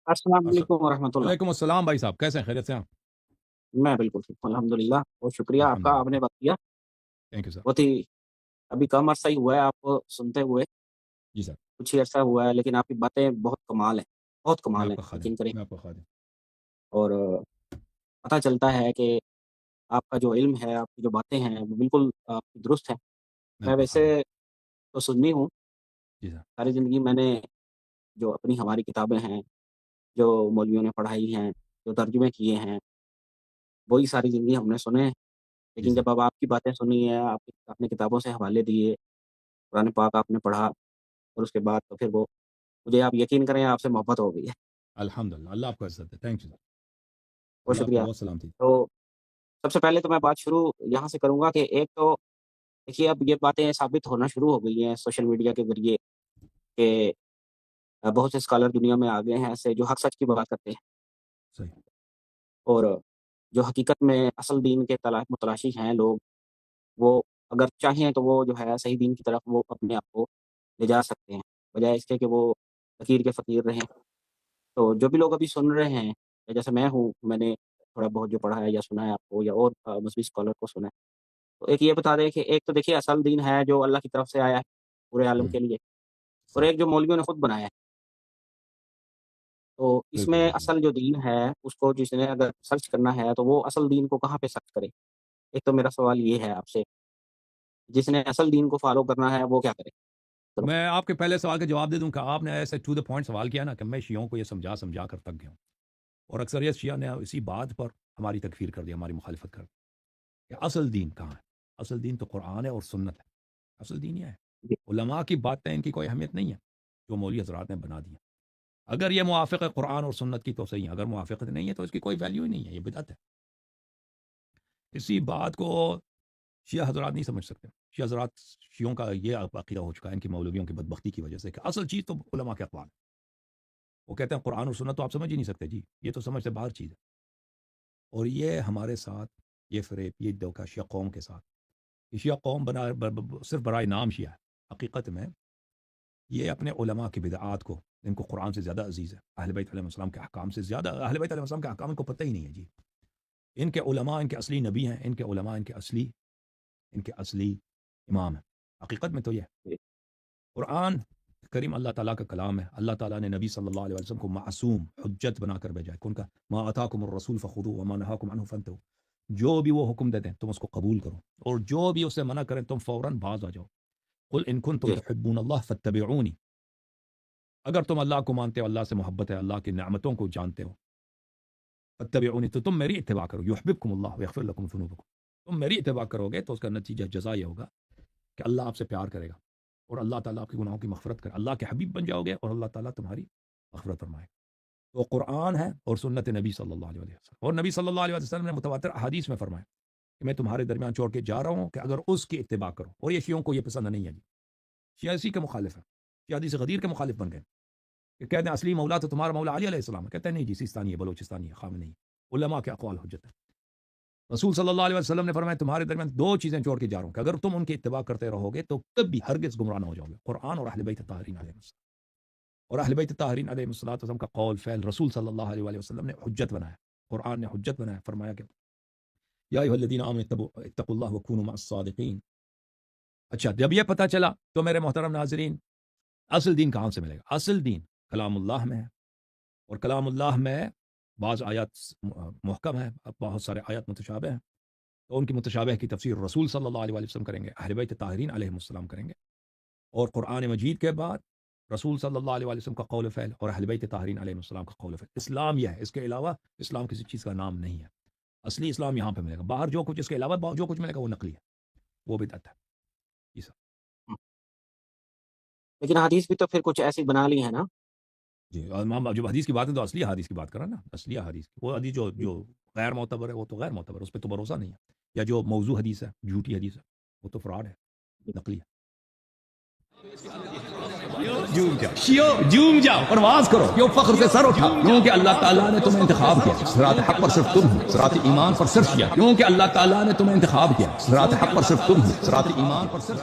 السلام السلام علیکم ورحمۃ اللہ۔ وعلیکم السلام بھائی صاحب، کیسے ہیں؟ خیریت سے ہیں؟ میں بالکل ٹھیک ہوں الحمدللہ، بہت شکریہ آپ کا، الحمدللہ، آپ نے وقت دیا۔ Thank you sir. بہت ہی ابھی کم عرصہ ہی ہوا ہے آپ کو سنتے ہوئے، جی سر، کچھ ہی عرصہ ہوا ہے، لیکن آپ کی باتیں بہت کمال ہیں، بہت میں کمال آپ ہیں، کا خادم یقین کریں۔ میں آپ کا خادم اور پتہ چلتا ہے کہ آپ کا جو علم ہے، آپ کی جو باتیں ہیں وہ بالکل آپ کی درست ہیں۔ میں میں آپ کا ویسے خادم تو سنی ہوں، جی سر، ساری زندگی میں نے جو اپنی ہماری کتابیں ہیں، جو مولویوں نے پڑھائی ہیں، جو ترجمے کیے ہیں، وہی ساری زندگی ہم نے سنے ہیں۔ جی لیکن سر، جب اب آپ کی باتیں سنی ہیں، آپ نے کتابوں سے حوالے دیے، قرآن پاک آپ نے پڑھا، اور اس کے بعد تو پھر وہ مجھے آپ یقین کریں آپ سے محبت ہو گئی ہے۔ الحمدللہ، اللہ آپ کو عزت دے، تھینک یو سر، بہت اللہ آپ کو شکریہ۔ بہت سلامتی دے۔ تو سب سے پہلے تو میں بات شروع یہاں سے کروں گا کہ ایک تو دیکھیے اب یہ باتیں ثابت ہونا شروع ہو گئی ہیں سوشل میڈیا کے ذریعے کہ بہت سے اسکالر دنیا میں آ گئے ہیں ایسے جو حق سچ کی بات کرتے ہیں، صحیح، اور جو حقیقت میں اصل دین کے متلاشی ہیں لوگ، وہ اگر چاہیں تو وہ جو ہے صحیح دین کی طرف وہ اپنے آپ کو لے جا سکتے ہیں، بجائے اس کے کہ وہ فقیر کے فقیر رہیں۔ تو جو بھی لوگ ابھی سن رہے ہیں، یا جیسے میں ہوں، میں نے تھوڑا بہت جو پڑھا ہے یا سنا ہے آپ کو یا اور مذہبی اسکالر کو سنا ہے، تو ایک یہ بتا دیں کہ ایک تو دیکھیے اصل دین ہے جو اللہ کی طرف سے آیا ہے پورے عالم ہوں، کے لیے، اور صحیح، ایک جو مولویوں نے خود بنایا ہے۔ تو اس بالکل میں بالکل اصل جو دین ہے اس کو جس نے اگر سرچ کرنا ہے تو وہ اصل دین کو کہاں پہ سرچ کرے؟ ایک تو میرا سوال یہ ہے آپ سے، جس نے اصل دین کو فالو کرنا ہے وہ کیا کرے؟ چلو۔ میں آپ کے پہلے سوال کا جواب دے دوں کہ آپ نے ایسے ٹو دا پوائنٹ سوال کیا نا کہ میں شیعوں کو یہ سمجھا کر تک گیا ہوں، اور اکثریت شیعہ نے اسی بات پر ہماری تکفیر کر دی، ہماری مخالفت کر دی کہ اصل دین کہاں ہے؟ اصل دین تو قرآن ہے اور سنت ہے، اصل دین یہ ہے۔ جی علماء کی باتیں ان کی کوئی اہمیت نہیں ہے جو مولوی حضرات نے بنا دی ہیں۔ اگر یہ موافق ہے قرآن اور سنت کی تو صحیح ہے، اگر موافقت نہیں ہے تو اس کی کوئی ویلیو ہی نہیں ہے، یہ بدعت ہے۔ اسی بات کو شیعہ حضرات نہیں سمجھ سکتے۔ شیعہ حضرات، شیعوں کا یہ عقیدہ ہو چکا ہے ان کی مولویوں کی بدبختی کی وجہ سے کہ اصل چیز تو علماء کے اقوال ہے۔ وہ کہتے ہیں قرآن اور سنت تو آپ سمجھ ہی نہیں سکتے، جی یہ تو سمجھ سے باہر چیز ہے۔ اور یہ ہمارے ساتھ یہ فریب، یہ دھوکہ شیعہ قوم کے ساتھ، یہ شیعہ قوم صرف برائے نام شیعہ ہے، حقیقت میں یہ اپنے علماء کی بدعات کو، ان کو قرآن سے زیادہ عزیز ہے، اہل بیت علیہ السلام کے احکام سے زیادہ، اہل بیت علیہ السلام کے احکام ان کو پتہ ہی نہیں ہے جی۔ ان کے علماء ان کے اصلی نبی ہیں، ان کے علماء ان کے اصلی امام ہیں۔ حقیقت میں تو یہ ہے۔ جی قرآن کریم اللہ تعالیٰ کا کلام ہے، اللہ تعالیٰ نے نبی صلی اللہ علیہ وسلم کو معصوم حجت بنا کر بھیجا ہے، ان کا ما آتاکم الرسول فخذوه وما نهاکم عنہ فانتهوا، جو بھی وہ حکم دے دیں تم اس کو قبول کرو، اور جو بھی اسے منع کریں تم فوراً باز آ جاؤ۔ قل ان کنتم جی تحبون اللہ فاتبعونی، اگر تم اللہ کو مانتے ہو، اللہ سے محبت ہے، اللہ کی نعمتوں کو جانتے ہو، فاتبعونی تو تم میری اتباع کرو، یحببکم اللہ ویغفر لکم ذنوبکم، تم میری اتباع کرو گے تو اس کا نتیجہ جزا یہ ہوگا کہ اللہ آپ سے پیار کرے گا، اور اللہ تعالیٰ آپ کے گناہوں کی مغفرت کرے، اللہ کے حبیب بن جاؤ گے اور اللہ تعالیٰ تمہاری مغفرت فرمائے گا۔ تو قرآن ہے اور سنت نبی صلی اللہ علیہ وسلم، اور نبی صلی اللہ علیہ وسلم نے متواتر احادیث میں فرمایا کہ میں تمہارے درمیان چھوڑ کے جا رہا ہوں کہ اگر اس کی اتباع کرو، اور یہ شیعوں کو یہ پسند نہیں ہے جی، شیعہ اسی کے مخالف ہے، شیعہ حدیث غدیر کے مخالف بن گئے کہ کہتے ہیں اصلی مولا تو تمہارا مولا علی علیہ السلام ہے، کہتے ہیں نہیں جی، سیستانی ہے، بلوچستانی ہے، خامنئی ہے، علماء کے اقوال حجت ہے۔ رسول صلی اللہ علیہ وسلم نے فرمایا تمہارے درمیان دو چیزیں چھوڑ کے جا رہا ہوں کہ اگر تم ان کی اتباع کرتے رہو گے تو کبھی ہرگز گمراہ نہ ہو جاؤ گے، قرآن اور اہل بیت طاہرین علیہ السلام، اور اہل بیت طاہرین علیہ السلام کا قول فعل رسول صلی اللہ علیہ وآلہ وسلم نے حجت بنایا، قرآن نے حجت بنایا، فرمایا کہ یا ایھا الذین آمنوا اتقوا اللہ وکونوا مع الصادقین۔ اچھا، جب یہ پتہ چلا تو میرے محترم ناظرین، اصل دین کہاں سے ملے گا؟ اصل دین کلام اللہ میں ہے، اور کلام اللہ میں بعض آیات محکم ہیں، بہت سارے آیات متشابہ ہیں، تو ان کی متشابہ کی تفسیر رسول صلی اللہ علیہ وسلم کریں گے، اہل بیت طاہرین علیہ السلام کریں گے، اور قرآن مجید کے بعد رسول صلی اللہ علیہ وسلم کا قول فعل اور اہل بیت طاہرین علیہ السلام کا قول فعل۔ اسلام یہ ہے، اس کے علاوہ اسلام کسی چیز کا نام نہیں ہے۔ اصلی اسلام یہاں پہ ملے گا، باہر جو کچھ اس کے علاوہ جو کچھ ملے گا وہ نقلی ہے، وہ بدعت ہے۔ جی سر، لیکن حدیث بھی تو پھر کچھ ایسی بنا لی ہے نا۔ جی، امام جو حدیث کی بات ہے تو اصلی حدیث کی بات کرا نا، اصلی حدیث کی، وہ حدیث جو غیر معتبر ہے وہ تو غیر معتبر ہے، اس پہ تو بھروسہ نہیں ہے، یا جو موضوع حدیث ہے، جھوٹی حدیث ہے، وہ تو فراڈ ہے، نقلی ہے۔ جھوم جاؤ، پرواز کرو، کیوں فخر سے سر اٹھا، کیونکہ اللہ تعالیٰ نے تمہیں انتخاب کیا، صراط حق پر صرف تم ہو، صراط ایمان پر صرف کیا، کیونکہ اللہ تعالیٰ نے تمہیں انتخاب کیا، صراط حق پر صرف تم ہو، صراط ایمان پر صرف